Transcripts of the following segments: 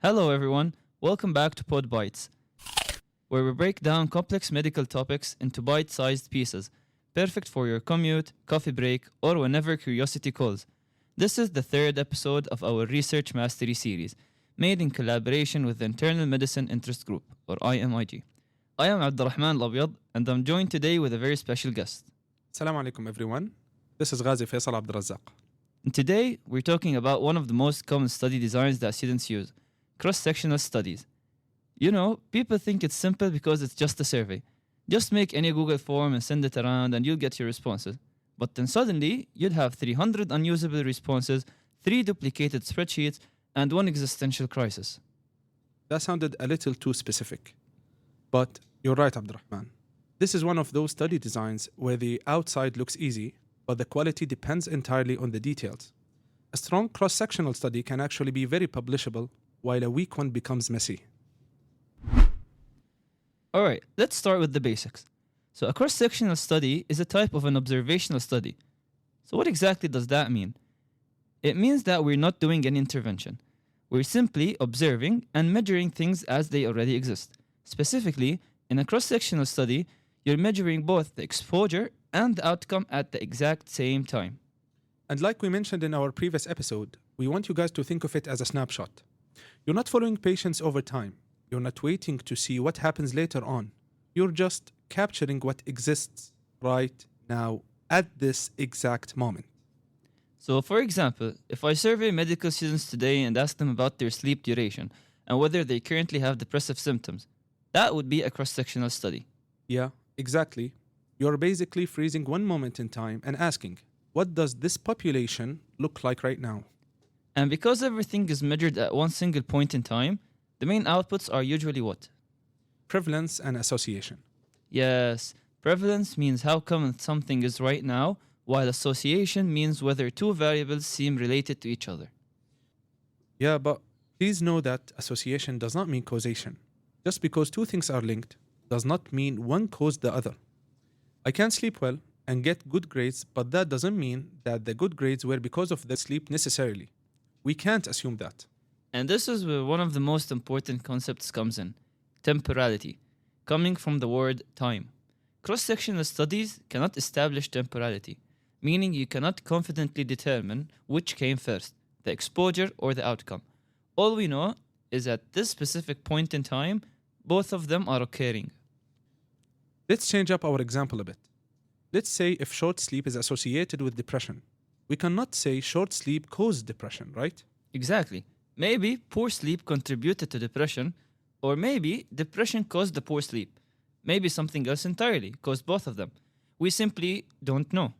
Hello, everyone. Welcome back to PodBites, where we break down complex medical topics into bite sized pieces, perfect for your commute, coffee break, or whenever curiosity calls. This is the third episode of our Research Mastery series, made in collaboration with the Internal Medicine Interest Group, or IMIG. I am Abdulrahman Alabyad, and I'm joined today with a very special guest. Assalamu alaikum everyone. This is Ghazi, Faisal, Razzak. And today, we're talking about one of the most common study designs that students use, cross-sectional studies. You know, people think it's simple because it's just a survey. Just make any Google form and send it around and you'll get your responses. But then suddenly, you'd have 300 unusable responses, 3 duplicated spreadsheets, and 1 existential crisis. That sounded a little too specific. But you're right, Abdulrahman. This is one of those study designs where the outside looks easy, but the quality depends entirely on the details. A strong cross-sectional study can actually be very publishable, while a weak one becomes messy. Alright, let's start with the basics. So a cross-sectional study is a type of an observational study. So what exactly does that mean? It means that we're not doing any intervention. We're simply observing and measuring things as they already exist. Specifically, in a cross-sectional study, you're measuring both the exposure and the outcome at the exact same time. And like we mentioned in our previous episode, we want you guys to think of it as a snapshot. You're not following patients over time. You're not waiting to see what happens later on. You're just capturing what exists right now at this exact moment. So, for example, if I survey medical students today and ask them about their sleep duration and whether they currently have depressive symptoms, that would be a cross-sectional study. Yeah, exactly. You're basically freezing one moment in time and asking, what does this population look like right now? And because everything is measured at one single point in time, the main outputs are usually what? Prevalence and association. Yes, prevalence means how common something is right now, while association means whether two variables seem related to each other. Yeah, but please know that association does not mean causation. Just because two things are linked does not mean one caused the other. I can sleep well and get good grades, but that doesn't mean that the good grades were because of the sleep necessarily. We can't assume that. And this is where one of the most important concepts comes in, temporality, coming from the word time. Cross-sectional studies cannot establish temporality, meaning you cannot confidently determine which came first, the exposure or the outcome. All we know is at this specific point in time, both of them are occurring. Let's change up our example a bit. Let's say if short sleep is associated with depression. We cannot say short sleep caused depression, right? Exactly. Maybe poor sleep contributed to depression, or maybe depression caused the poor sleep. Maybe something else entirely caused both of them. We simply don't know.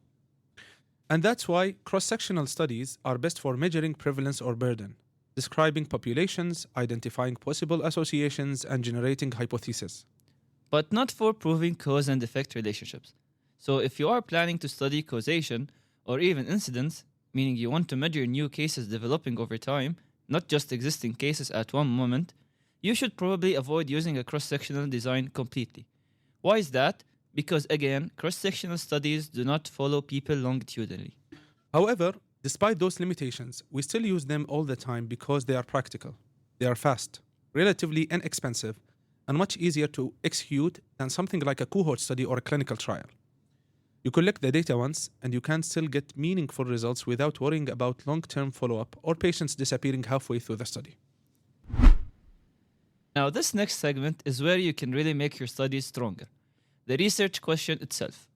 And that's why cross-sectional studies are best for measuring prevalence or burden, describing populations, identifying possible associations, and generating hypotheses. But not for proving cause and effect relationships. So if you are planning to study causation, or even incidence, meaning you want to measure new cases developing over time, not just existing cases at one moment, you should probably avoid using a cross-sectional design completely. Why is that? Because again, cross-sectional studies do not follow people longitudinally. However, despite those limitations, we still use them all the time because they are practical. They are fast, relatively inexpensive, and much easier to execute than something like a cohort study or a clinical trial. You collect the data once, and you can still get meaningful results without worrying about long-term follow-up or patients disappearing halfway through the study. Now, this next segment is where you can really make your studies stronger. The research question itself.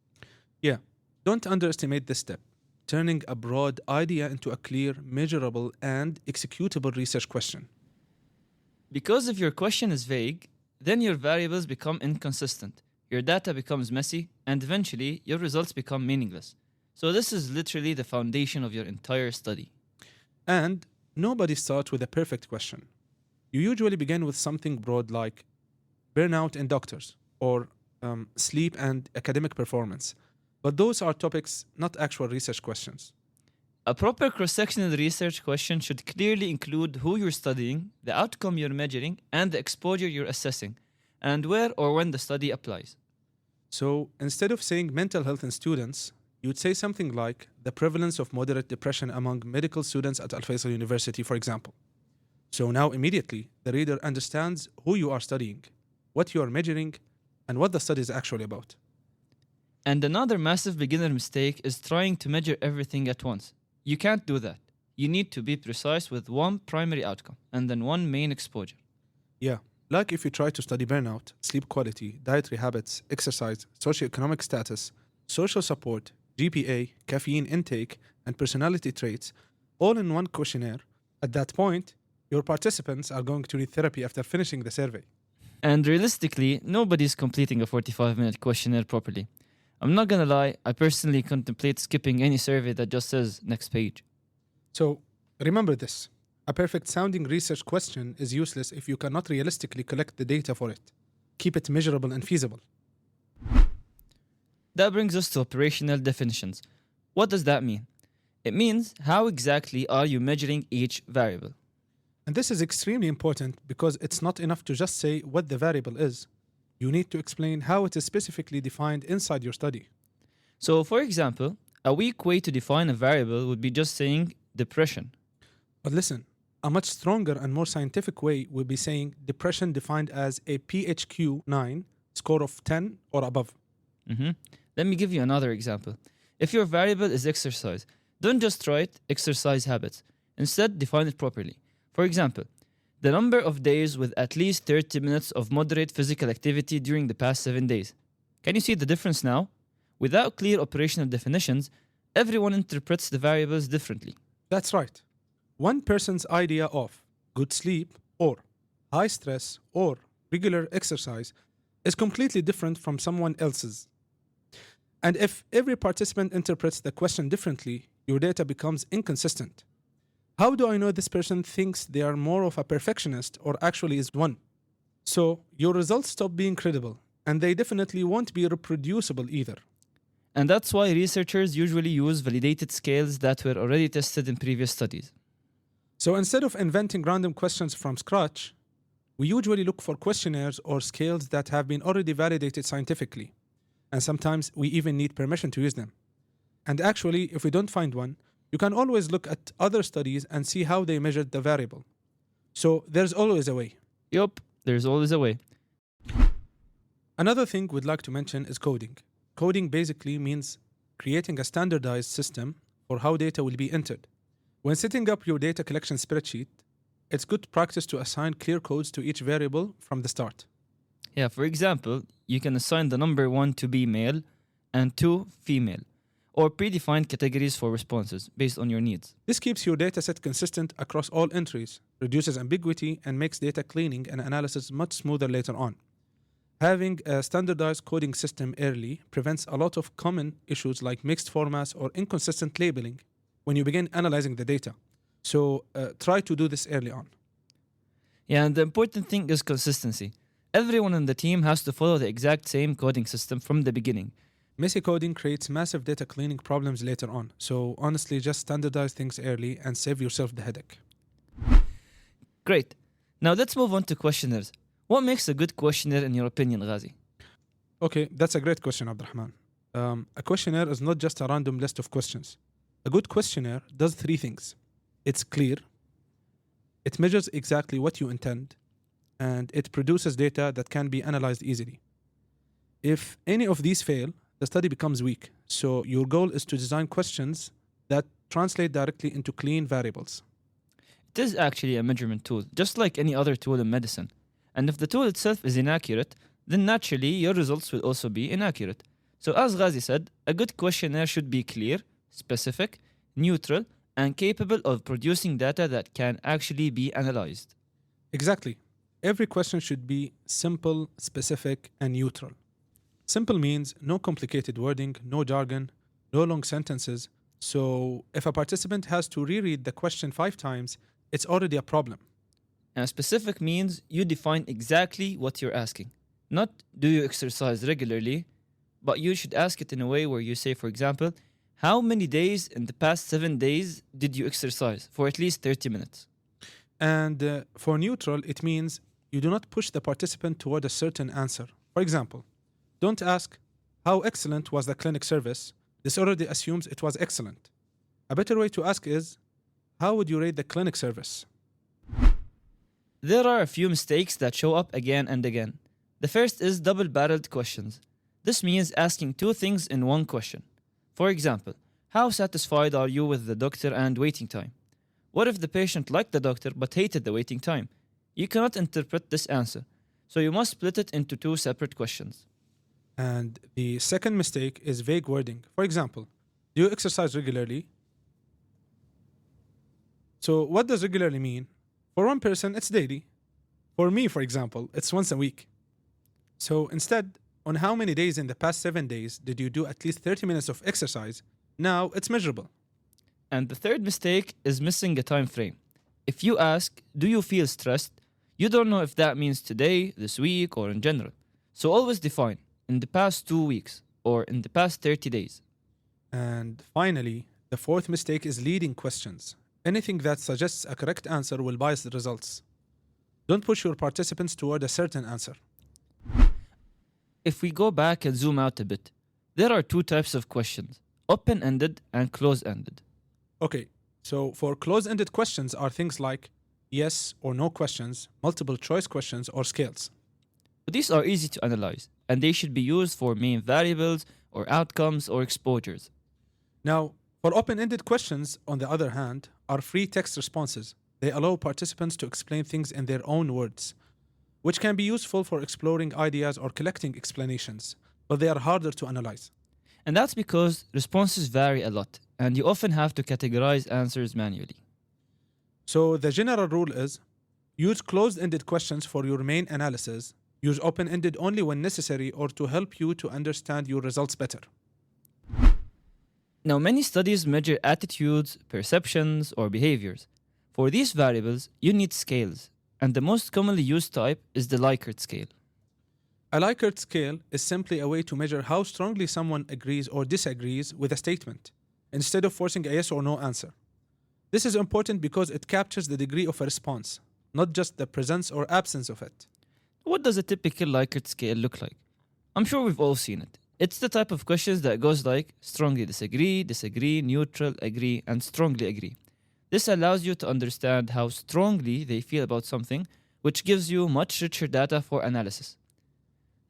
Yeah, don't underestimate this step, turning a broad idea into a clear, measurable, and executable research question. Because if your question is vague, then your variables become inconsistent. Your data becomes messy, and eventually, your results become meaningless. So this is literally the foundation of your entire study. And nobody starts with a perfect question. You usually begin with something broad like burnout in doctors or sleep and academic performance. But those are topics, not actual research questions. A proper cross-sectional research question should clearly include who you're studying, the outcome you're measuring, and the exposure you're assessing, and where or when the study applies. So instead of saying mental health in students, you'd say something like the prevalence of moderate depression among medical students at Faisal University, for example. So now immediately the reader understands who you are studying, what you are measuring, and what the study is actually about. And another massive beginner mistake is trying to measure everything at once. You can't do that. You need to be precise with one primary outcome and then one main exposure. Yeah, like if you try to study burnout, sleep quality, dietary habits, exercise, socioeconomic status, social support, GPA, caffeine intake, and personality traits, all in one questionnaire, at that point, your participants are going to need therapy after finishing the survey. And realistically, nobody's completing a 45-minute questionnaire properly. I'm not gonna lie, I personally contemplate skipping any survey that just says next page. So remember this. A perfect sounding research question is useless if you cannot realistically collect the data for it. Keep it measurable and feasible. That brings us to operational definitions. What does that mean? It means how exactly are you measuring each variable? And this is extremely important because it's not enough to just say what the variable is. You need to explain how it is specifically defined inside your study. So, for example, a weak way to define a variable would be just saying depression. But listen, a much stronger and more scientific way would be saying depression defined as a PHQ 9 score of 10 or above. Let me give you another example. If your variable is exercise, don't just write exercise habits. Instead, define it properly. For example, the number of days with at least 30 minutes of moderate physical activity during the past 7 days. Can you see the difference now? Without clear operational definitions, everyone interprets the variables differently. That's right. One person's idea of good sleep or high stress or regular exercise is completely different from someone else's. And if every participant interprets the question differently, your data becomes inconsistent. How do I know this person thinks they are more of a perfectionist or actually is one? So your results stop being credible, and they definitely won't be reproducible either. And that's why researchers usually use validated scales that were already tested in previous studies. So instead of inventing random questions from scratch, we usually look for questionnaires or scales that have been already validated scientifically. And sometimes we even need permission to use them. And actually, if we don't find one, you can always look at other studies and see how they measured the variable. So there's always a way. Yup, there's always a way. Another thing we'd like to mention is coding. Coding basically means creating a standardized system for how data will be entered. When setting up your data collection spreadsheet, it's good practice to assign clear codes to each variable from the start. Yeah, for example, you can assign the number 1 to be male and 2 female, or predefined categories for responses based on your needs. This keeps your dataset consistent across all entries, reduces ambiguity, and makes data cleaning and analysis much smoother later on. Having a standardized coding system early prevents a lot of common issues like mixed formats or inconsistent labeling when you begin analyzing the data. So try to do this early on. Yeah, and the important thing is consistency. Everyone in the team has to follow the exact same coding system from the beginning. Messy coding creates massive data cleaning problems later on. So honestly, just standardize things early and save yourself the headache. Great. Now let's move on to questionnaires. What makes a good questionnaire in your opinion, Ghazi? Okay, that's a great question, Abdulrahman. A questionnaire is not just a random list of questions. A good questionnaire does 3 things. It's clear, it measures exactly what you intend, and it produces data that can be analyzed easily. If any of these fail, the study becomes weak. So your goal is to design questions that translate directly into clean variables. It is actually a measurement tool, just like any other tool in medicine. And if the tool itself is inaccurate, then naturally your results will also be inaccurate. So as Ghazi said, a good questionnaire should be clear, specific, neutral, and capable of producing data that can actually be analyzed. Exactly. Every question should be simple, specific, and neutral. Simple means no complicated wording, no jargon, no long sentences. So if a participant has to reread the question 5 times, it's already a problem. And specific means you define exactly what you're asking. Not do you exercise regularly, but you should ask it in a way where you say, for example, how many days in the past 7 days did you exercise for at least 30 minutes? And for neutral, it means you do not push the participant toward a certain answer. For example, don't ask, how excellent was the clinic service? This already assumes it was excellent. A better way to ask is, how would you rate the clinic service? There are a few mistakes that show up again and again. The first is double-barreled questions. This means asking two things in one question. For example, how satisfied are you with the doctor and waiting time? What if the patient liked the doctor but hated the waiting time? You cannot interpret this answer, so you must split it into two separate questions. And the second mistake is vague wording. For example, do you exercise regularly? So, what does regularly mean? For one person, it's daily. For me, for example, it's once a week. So, instead, on how many days in the past 7 days did you do at least 30 minutes of exercise? Now it's measurable. And the third mistake is missing a time frame. If you ask, do you feel stressed? You don't know if that means today, this week, or in general. So always define, in the past 2 weeks, or in the past 30 days. And finally, the fourth mistake is leading questions. Anything that suggests a correct answer will bias the results. Don't push your participants toward a certain answer. If we go back and zoom out a bit, there are two types of questions, open-ended and close-ended. Okay, so for close-ended questions are things like yes or no questions, multiple choice questions, or scales. These are easy to analyze, and they should be used for main variables or outcomes or exposures. Now, for open-ended questions, on the other hand, are free text responses. They allow participants to explain things in their own words, which can be useful for exploring ideas or collecting explanations, but they are harder to analyze. And that's because responses vary a lot, and you often have to categorize answers manually. So the general rule is, use closed-ended questions for your main analysis, use open-ended only when necessary or to help you to understand your results better. Now, many studies measure attitudes, perceptions, or behaviors. For these variables, you need scales, and the most commonly used type is the Likert scale. A Likert scale is simply a way to measure how strongly someone agrees or disagrees with a statement, instead of forcing a yes or no answer. This is important because it captures the degree of a response, not just the presence or absence of it. What does a typical Likert scale look like? I'm sure we've all seen it. It's the type of questions that goes like strongly disagree, disagree, neutral, agree, and strongly agree. This allows you to understand how strongly they feel about something, which gives you much richer data for analysis.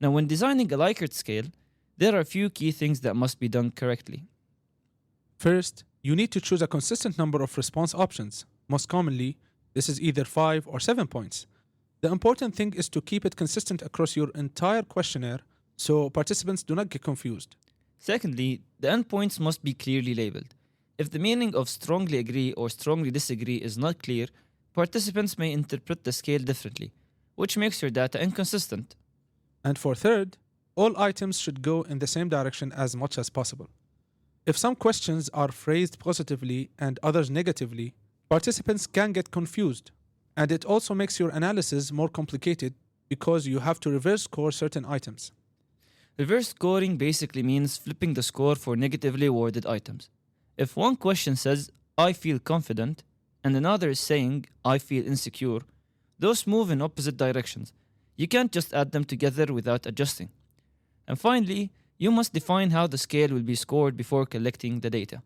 Now, when designing a Likert scale, there are a few key things that must be done correctly. First, you need to choose a consistent number of response options. Most commonly, this is either 5 or 7 points. The important thing is to keep it consistent across your entire questionnaire so participants do not get confused. Secondly, the endpoints must be clearly labeled. If the meaning of strongly agree or strongly disagree is not clear, participants may interpret the scale differently, which makes your data inconsistent. And for third, all items should go in the same direction as much as possible. If some questions are phrased positively and others negatively, participants can get confused. And it also makes your analysis more complicated because you have to reverse score certain items. Reverse scoring basically means flipping the score for negatively worded items. If one question says, I feel confident, and another is saying, I feel insecure, those move in opposite directions. You can't just add them together without adjusting. And finally, you must define how the scale will be scored before collecting the data.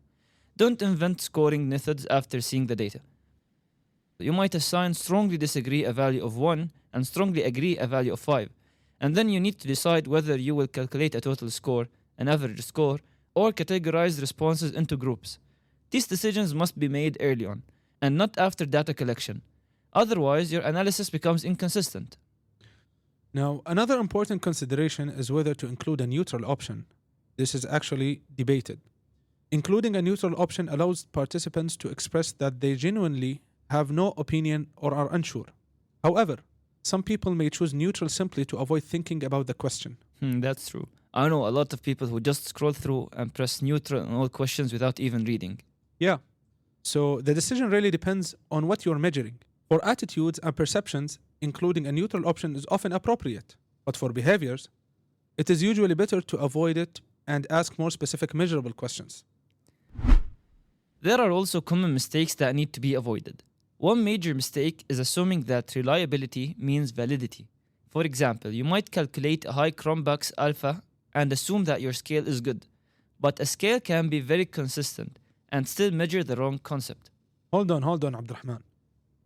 Don't invent scoring methods after seeing the data. You might assign strongly disagree a value of 1 and strongly agree a value of 5. And then you need to decide whether you will calculate a total score, an average score, or categorize responses into groups. These decisions must be made early on, and not after data collection. Otherwise, your analysis becomes inconsistent. Now, another important consideration is whether to include a neutral option. This is actually debated. Including a neutral option allows participants to express that they genuinely have no opinion or are unsure. However, some people may choose neutral simply to avoid thinking about the question. That's true. I know a lot of people who just scroll through and press neutral on all questions without even reading. Yeah. So the decision really depends on what you're measuring. For attitudes and perceptions, including a neutral option is often appropriate. But for behaviors, it is usually better to avoid it and ask more specific measurable questions. There are also common mistakes that need to be avoided. One major mistake is assuming that reliability means validity. For example, you might calculate a high Cronbach's alpha and assume that your scale is good. But a scale can be very consistent and still measure the wrong concept. Hold on, Abdulrahman.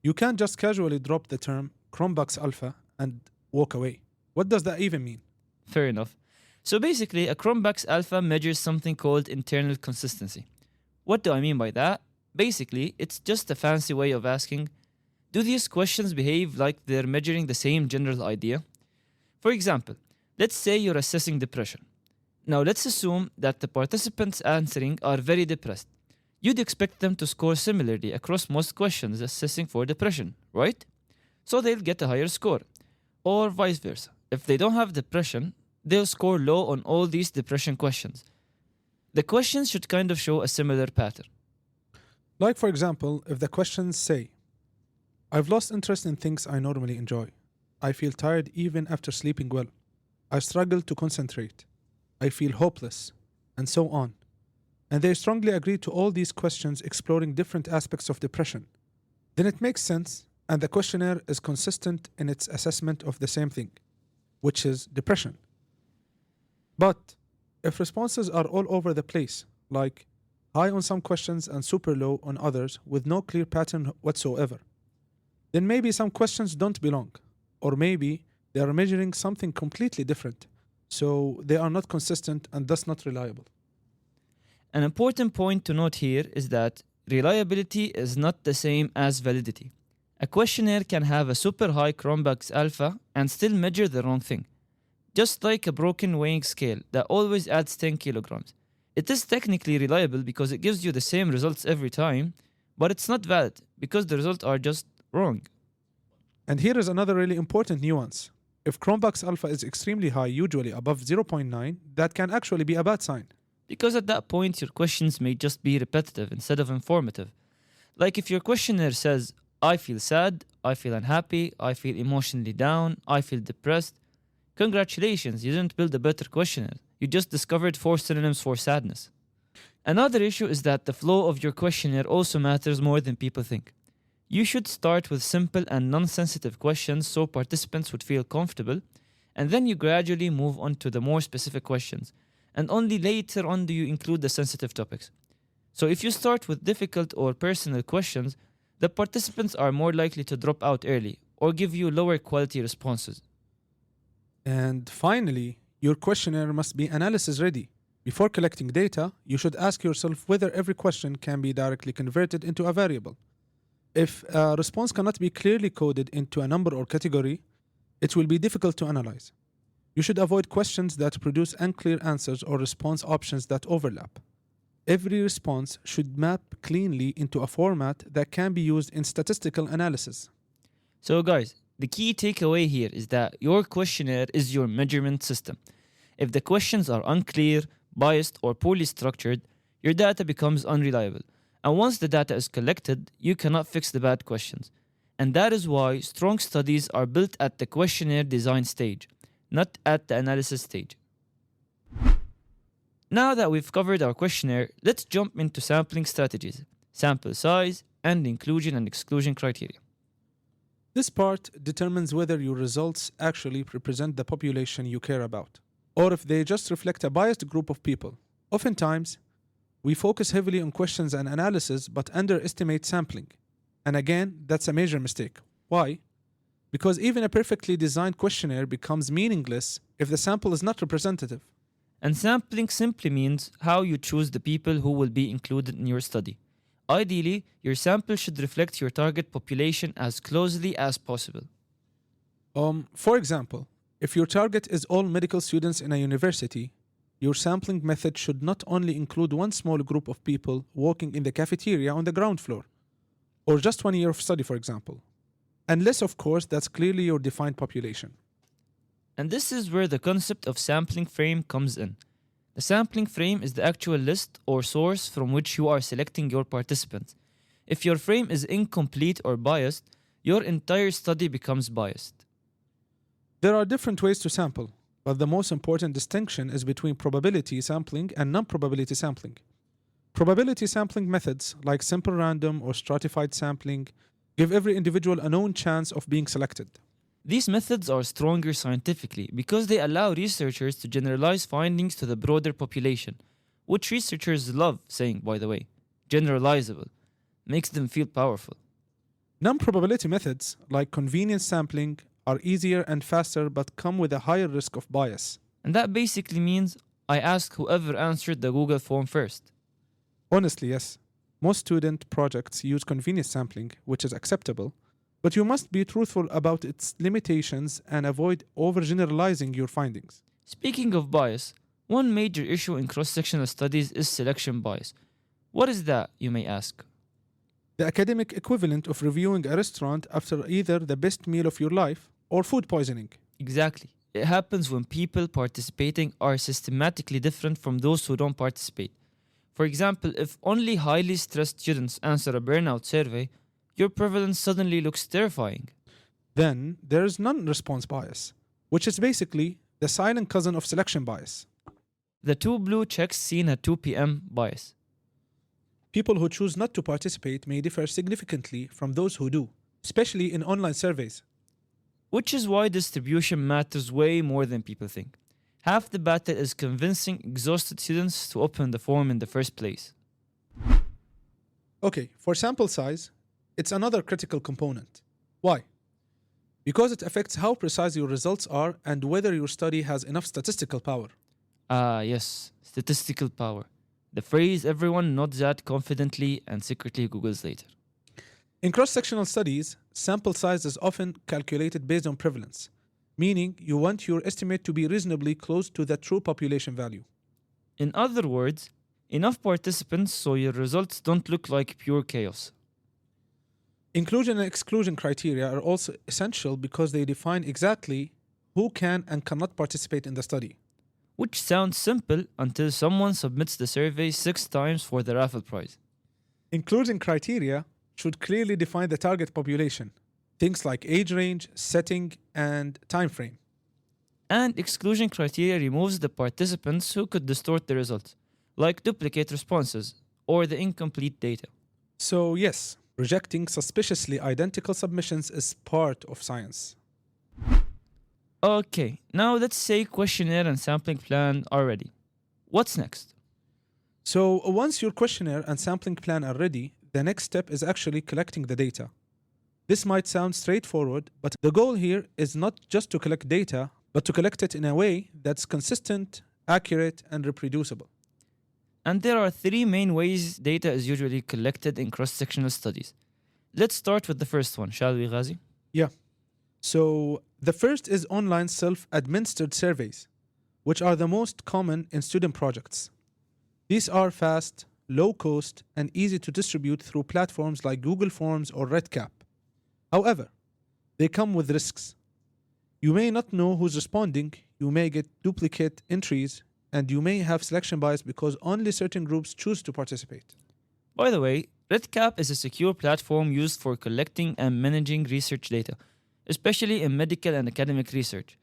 You can't just casually drop the term Chromebox Alpha and walk away. What does that even mean? Fair enough. So basically, a Chromebox Alpha measures something called internal consistency. What do I mean by that? Basically, it's just a fancy way of asking, do these questions behave like they're measuring the same general idea? For example, let's say you're assessing depression. Now let's assume that the participants answering are very depressed. You'd expect them to score similarly across most questions assessing for depression, right? So they'll get a higher score. Or vice versa. If they don't have depression, they'll score low on all these depression questions. The questions should kind of show a similar pattern. Like, for example, if the questions say, I've lost interest in things I normally enjoy. I feel tired even after sleeping well. I struggle to concentrate. I feel hopeless, and so on. And they strongly agree to all these questions exploring different aspects of depression. Then it makes sense, and the questionnaire is consistent in its assessment of the same thing, which is depression. But if responses are all over the place, like high on some questions and super low on others with no clear pattern whatsoever, then maybe some questions don't belong, or maybe they are measuring something completely different, so they are not consistent and thus not reliable. An important point to note here is that reliability is not the same as validity. A questionnaire can have a super high Chromebox Alpha and still measure the wrong thing. Just like a broken weighing scale that always adds 10 kilograms. It is technically reliable because it gives you the same results every time, but it's not valid because the results are just wrong. And here is another really important nuance. If Chromebox Alpha is extremely high, usually above 0.9, that can actually be a bad sign. Because at that point, your questions may just be repetitive instead of informative. Like if your questionnaire says, I feel sad, I feel unhappy, I feel emotionally down, I feel depressed. Congratulations, you didn't build a better questionnaire. You just discovered 4 synonyms for sadness. Another issue is that the flow of your questionnaire also matters more than people think. You should start with simple and non-sensitive questions so participants would feel comfortable, and then you gradually move on to the more specific questions, and only later on do you include the sensitive topics. So if you start with difficult or personal questions, the participants are more likely to drop out early or give you lower quality responses. And finally, your questionnaire must be analysis ready. Before collecting data, you should ask yourself whether every question can be directly converted into a variable. If a response cannot be clearly coded into a number or category, it will be difficult to analyze. You should avoid questions that produce unclear answers or response options that overlap. Every response should map cleanly into a format that can be used in statistical analysis. So guys, the key takeaway here is that your questionnaire is your measurement system. If the questions are unclear, biased, or poorly structured, your data becomes unreliable. And once the data is collected, you cannot fix the bad questions. And that is why strong studies are built at the questionnaire design stage, not at the analysis stage. Now that we've covered our questionnaire, let's jump into sampling strategies, sample size, and inclusion and exclusion criteria. This part determines whether your results actually represent the population you care about, or if they just reflect a biased group of people. Oftentimes, we focus heavily on questions and analysis but underestimate sampling. And again, that's a major mistake. Why? Because even a perfectly designed questionnaire becomes meaningless if the sample is not representative. And sampling simply means how you choose the people who will be included in your study. Ideally, your sample should reflect your target population as closely as possible. For example, if your target is all medical students in a university, your sampling method should not only include one small group of people working in the cafeteria on the ground floor, or just 1 year of study, for example. Unless, of course, that's clearly your defined population. And this is where the concept of sampling frame comes in. The sampling frame is the actual list or source from which you are selecting your participants. If your frame is incomplete or biased, your entire study becomes biased. There are different ways to sample, but the most important distinction is between probability sampling and non-probability sampling. Probability sampling methods, like simple random or stratified sampling, give every individual a known chance of being selected. These methods are stronger scientifically because they allow researchers to generalize findings to the broader population, which researchers love saying, by the way. Generalizable. Makes them feel powerful. Non-probability methods, like convenience sampling, are easier and faster but come with a higher risk of bias. And that basically means I ask whoever answered the Google form first. Honestly, yes. Most student projects use convenience sampling, which is acceptable, but you must be truthful about its limitations and avoid overgeneralizing your findings. Speaking of bias, one major issue in cross-sectional studies is selection bias. What is that, you may ask? The academic equivalent of reviewing a restaurant after either the best meal of your life or food poisoning. Exactly. It happens when people participating are systematically different from those who don't participate. For example, if only highly stressed students answer a burnout survey, your prevalence suddenly looks terrifying. Then there is non-response bias, which is basically the silent cousin of selection bias. The two blue checks seen at 2 p.m. bias. People who choose not to participate may differ significantly from those who do, especially in online surveys. Which is why distribution matters way more than people think. Half the battle is convincing exhausted students to open the form in the first place. Okay, for sample size, it's another critical component. Why? Because it affects how precise your results are and whether your study has enough statistical power. Ah, yes, statistical power. The phrase everyone nods at confidently and secretly Googles later. In cross-sectional studies, sample size is often calculated based on prevalence, meaning you want your estimate to be reasonably close to the true population value. In other words, enough participants so your results don't look like pure chaos. Inclusion and exclusion criteria are also essential because they define exactly who can and cannot participate in the study. Which sounds simple until someone submits the survey 6 times for the raffle prize. Inclusion criteria should clearly define the target population, things like age range, setting, and time frame. And exclusion criteria removes the participants who could distort the results, like duplicate responses or the incomplete data. So yes, rejecting suspiciously identical submissions is part of science. Okay, now let's say questionnaire and sampling plan are ready. What's next? So once your questionnaire and sampling plan are ready, the next step is actually collecting the data. This might sound straightforward, but the goal here is not just to collect data, but to collect it in a way that's consistent, accurate, and reproducible. And there are 3 main ways data is usually collected in cross-sectional studies. Let's start with the first one, shall we, Ghazi? Yeah. So the first is online self-administered surveys, which are the most common in student projects. These are fast, low cost, and easy to distribute through platforms like Google Forms or RedCap. However, they come with risks. You may not know who's responding, you may get duplicate entries, and you may have selection bias because only certain groups choose to participate. By the way, RedCap is a secure platform used for collecting and managing research data, especially in medical and academic research.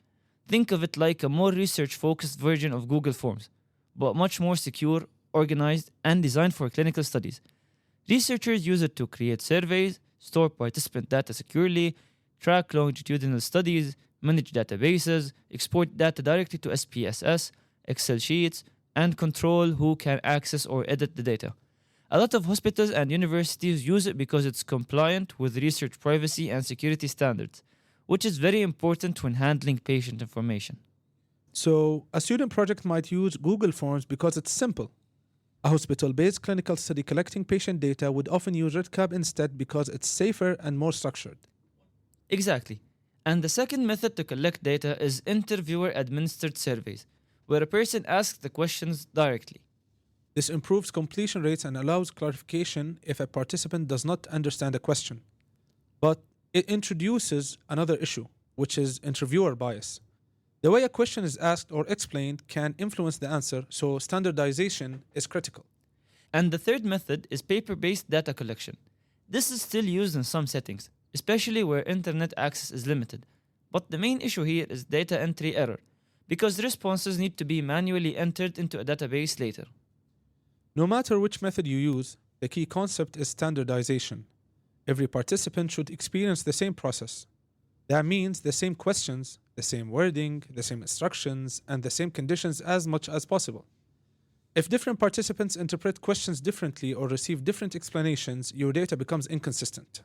Think of it like a more research-focused version of Google Forms, but much more secure, organized, and designed for clinical studies. Researchers use it to create surveys, store participant data securely, track longitudinal studies, manage databases, export data directly to SPSS, Excel sheets, and control who can access or edit the data. A lot of hospitals and universities use it because it's compliant with research privacy and security standards, which is very important when handling patient information. So a student project might use Google Forms because it's simple. A hospital-based clinical study collecting patient data would often use RedCap instead because it's safer and more structured. Exactly. And the second method to collect data is interviewer-administered surveys, where a person asks the questions directly. This improves completion rates and allows clarification if a participant does not understand a question. But it introduces another issue, which is interviewer bias. The way a question is asked or explained can influence the answer, so standardization is critical. And the third method is paper-based data collection. This is still used in some settings, especially where internet access is limited. But the main issue here is data entry error, because responses need to be manually entered into a database later. No matter which method you use, the key concept is standardization. Every participant should experience the same process. That means the same questions, the same wording, the same instructions, and the same conditions as much as possible. If different participants interpret questions differently or receive different explanations, your data becomes inconsistent.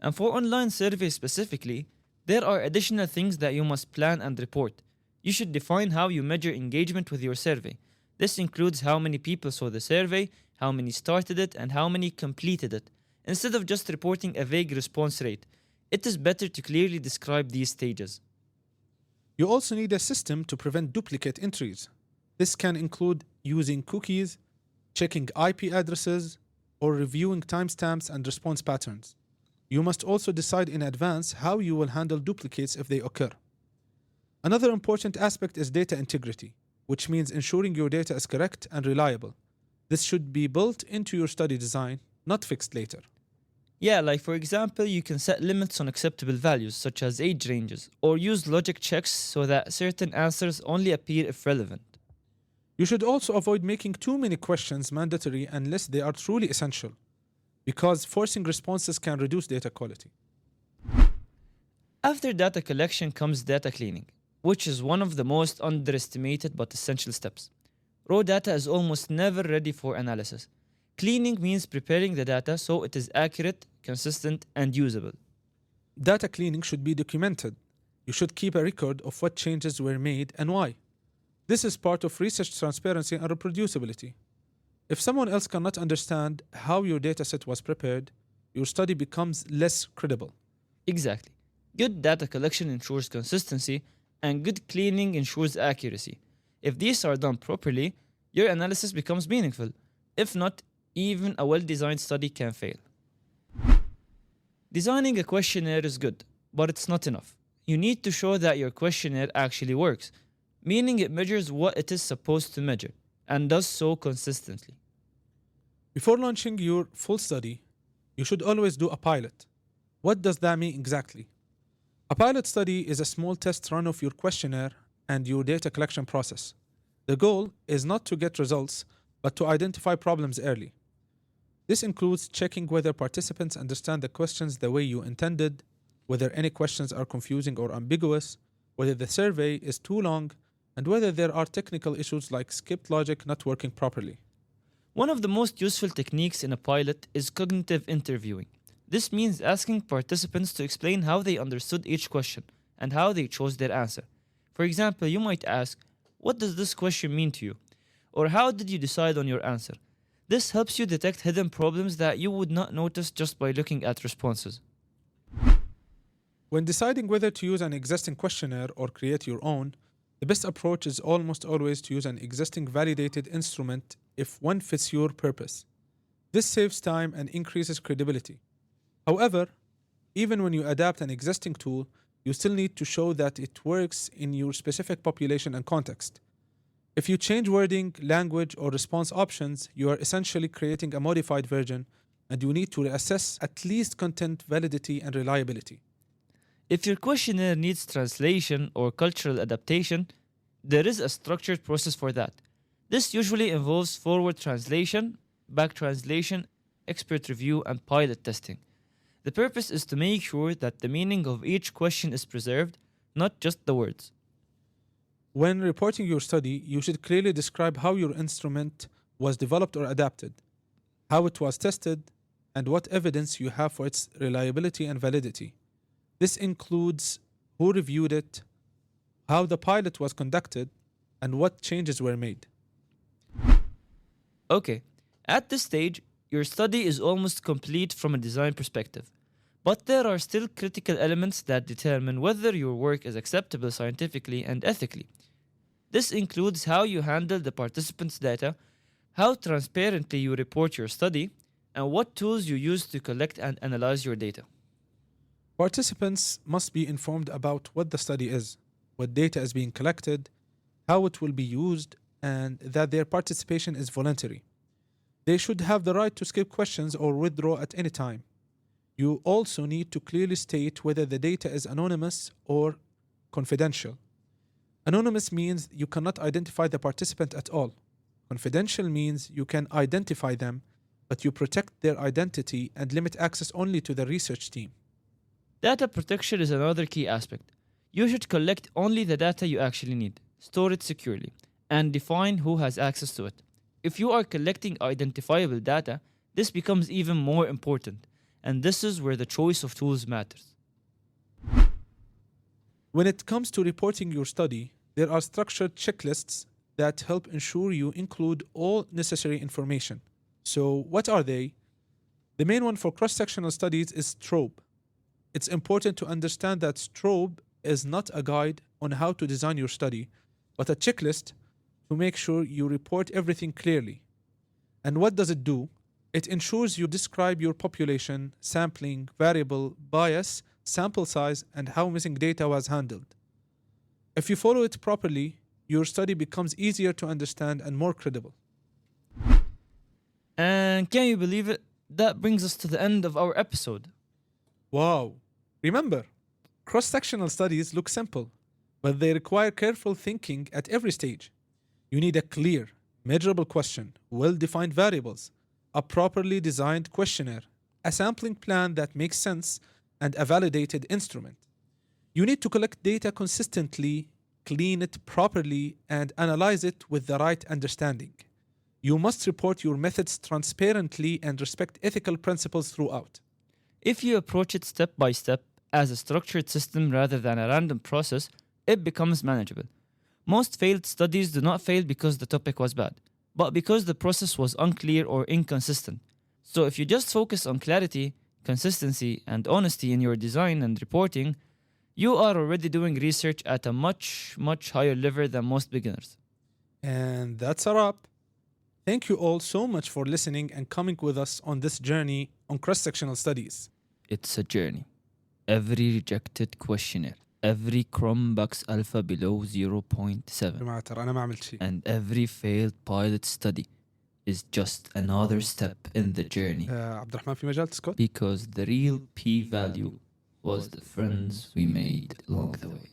And for online surveys specifically, there are additional things that you must plan and report. You should define how you measure engagement with your survey. This includes how many people saw the survey, how many started it, and how many completed it. Instead of just reporting a vague response rate, it is better to clearly describe these stages. You also need a system to prevent duplicate entries. This can include using cookies, checking IP addresses, or reviewing timestamps and response patterns. You must also decide in advance how you will handle duplicates if they occur. Another important aspect is data integrity, which means ensuring your data is correct and reliable. This should be built into your study design, not fixed later. Yeah, like for example, you can set limits on acceptable values such as age ranges, or use logic checks so that certain answers only appear if relevant. You should also avoid making too many questions mandatory unless they are truly essential, because forcing responses can reduce data quality. After data collection comes data cleaning, which is one of the most underestimated but essential steps. Raw data is almost never ready for analysis. Cleaning means preparing the data so it is accurate, consistent, and usable. Data cleaning should be documented. You should keep a record of what changes were made and why. This is part of research transparency and reproducibility. If someone else cannot understand how your dataset was prepared, your study becomes less credible. Exactly. Good data collection ensures consistency, and good cleaning ensures accuracy. If these are done properly, your analysis becomes meaningful. If not, even a well-designed study can fail. Designing a questionnaire is good, but it's not enough. You need to show that your questionnaire actually works, meaning it measures what it is supposed to measure, and does so consistently. Before launching your full study, you should always do a pilot. What does that mean exactly? A pilot study is a small test run of your questionnaire and your data collection process. The goal is not to get results, but to identify problems early. This includes checking whether participants understand the questions the way you intended, whether any questions are confusing or ambiguous, whether the survey is too long, and whether there are technical issues like skipped logic not working properly. One of the most useful techniques in a pilot is cognitive interviewing. This means asking participants to explain how they understood each question and how they chose their answer. For example, you might ask, "What does this question mean to you?" Or "How did you decide on your answer?" This helps you detect hidden problems that you would not notice just by looking at responses. When deciding whether to use an existing questionnaire or create your own, the best approach is almost always to use an existing validated instrument if one fits your purpose. This saves time and increases credibility. However, even when you adapt an existing tool, you still need to show that it works in your specific population and context. If you change wording, language, or response options, you are essentially creating a modified version, and you need to assess at least content validity and reliability. If your questionnaire needs translation or cultural adaptation, there is a structured process for that. This usually involves forward translation, back translation, expert review, and pilot testing. The purpose is to make sure that the meaning of each question is preserved, not just the words. When reporting your study, you should clearly describe how your instrument was developed or adapted, how it was tested, and what evidence you have for its reliability and validity. This includes who reviewed it, how the pilot was conducted, and what changes were made. Okay, at this stage, your study is almost complete from a design perspective. But there are still critical elements that determine whether your work is acceptable scientifically and ethically. This includes how you handle the participants' data, how transparently you report your study, and what tools you use to collect and analyze your data. Participants must be informed about what the study is, what data is being collected, how it will be used, and that their participation is voluntary. They should have the right to skip questions or withdraw at any time. You also need to clearly state whether the data is anonymous or confidential. Anonymous means you cannot identify the participant at all. Confidential means you can identify them, but you protect their identity and limit access only to the research team. Data protection is another key aspect. You should collect only the data you actually need, store it securely, and define who has access to it. If you are collecting identifiable data, this becomes even more important. and this is where the choice of tools matters. When it comes to reporting your study, there are structured checklists that help ensure you include all necessary information. So, what are they? The main one for cross-sectional studies is STROBE. It's important to understand that STROBE is not a guide on how to design your study, but a checklist to make sure you report everything clearly. And what does it do? It ensures you describe your population, sampling, variable, bias, sample size, and how missing data was handled. If you follow it properly, your study becomes easier to understand and more credible. And can you believe it? That brings us to the end of our episode. Wow! Remember, cross-sectional studies look simple, but they require careful thinking at every stage. You need a clear, measurable question, well-defined variables, a properly designed questionnaire, a sampling plan that makes sense, and a validated instrument. You need to collect data consistently, clean it properly, and analyze it with the right understanding. You must report your methods transparently and respect ethical principles throughout. If you approach it step by step as a structured system rather than a random process, it becomes manageable. Most failed studies do not fail because the topic was bad, but because the process was unclear or inconsistent. So if you just focus on clarity, consistency, and honesty in your design and reporting, you are already doing research at a much, much higher level than most beginners. And that's a wrap. Thank you all so much for listening and coming with us on this journey on cross-sectional studies. It's a journey. Every rejected questionnaire, every Chromebox alpha below 0.7, جماعة ترى أنا ما عملت شيء. and every failed pilot study is just another step in the journey. عبد الرحمن في مجال تسكت؟ Because the real p-value was the friends we made along the way.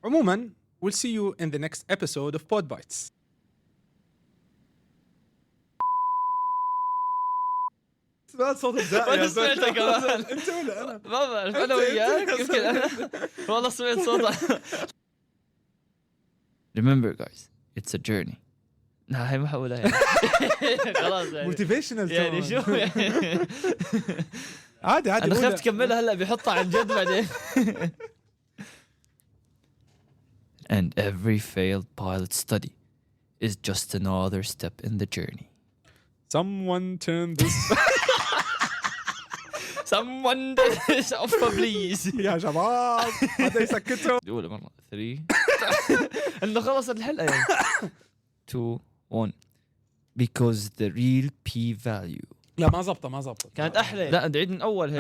عموما, we'll see you in the next episode of PodBites. سمعت صوت الزائر. وأنا سمعته كمان. أنت ولا أنا؟ ما بعرف أنا وياك يمكن أنا والله سمعت صوته. Remember guys, it's a journey. لا هي ما حقولها يعني. خلاص يعني. motivational يعني tone. شو يعني. عادي أنا قولها. خفت كملها هلا بيحطها عن جد بعدين. And every failed pilot study is just another step in the journey. Someone turn this. Someone did this off please. يا شباب هذا يسكتهم. أولى مرة 3 إنه خلص الحلقة يعني. 2 1 Because the real p value لا ما زبطة كانت أحلى. لا نعيد من أول هيك.